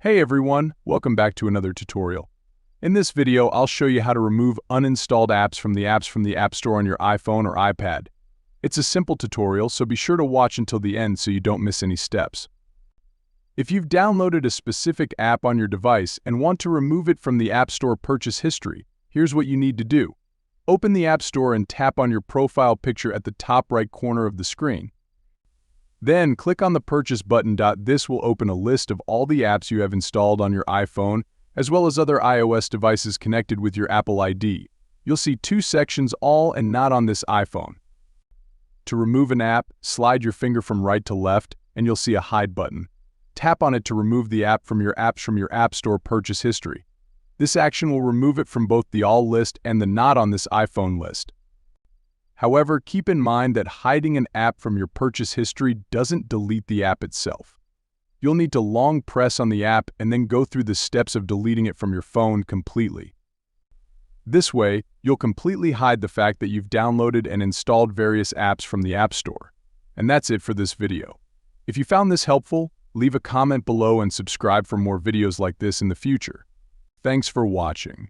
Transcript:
Hey everyone, welcome back to another tutorial. In this video, I'll show you how to remove uninstalled apps from the App Store on your iPhone or iPad. It's a simple tutorial, so be sure to watch until the end so you don't miss any steps. If you've downloaded a specific app on your device and want to remove it from the App Store purchase history, here's what you need to do. Open the App Store and tap on your profile picture at the top right corner of the screen. Then click on the Purchase button. This will open a list of all the apps you have installed on your iPhone, as well as other iOS devices connected with your Apple ID. You'll see two sections, all and not on this iPhone. To remove an app, slide your finger from right to left, and you'll see a Hide button. Tap on it to remove the app from your App Store purchase history. This action will remove it from both the All list and the Not on this iPhone list. However, keep in mind that hiding an app from your purchase history doesn't delete the app itself. You'll need to long press on the app and then go through the steps of deleting it from your phone completely. This way, you'll completely hide the fact that you've downloaded and installed various apps from the App Store. And that's it for this video. If you found this helpful, leave a comment below and subscribe for more videos like this in the future. Thanks for watching.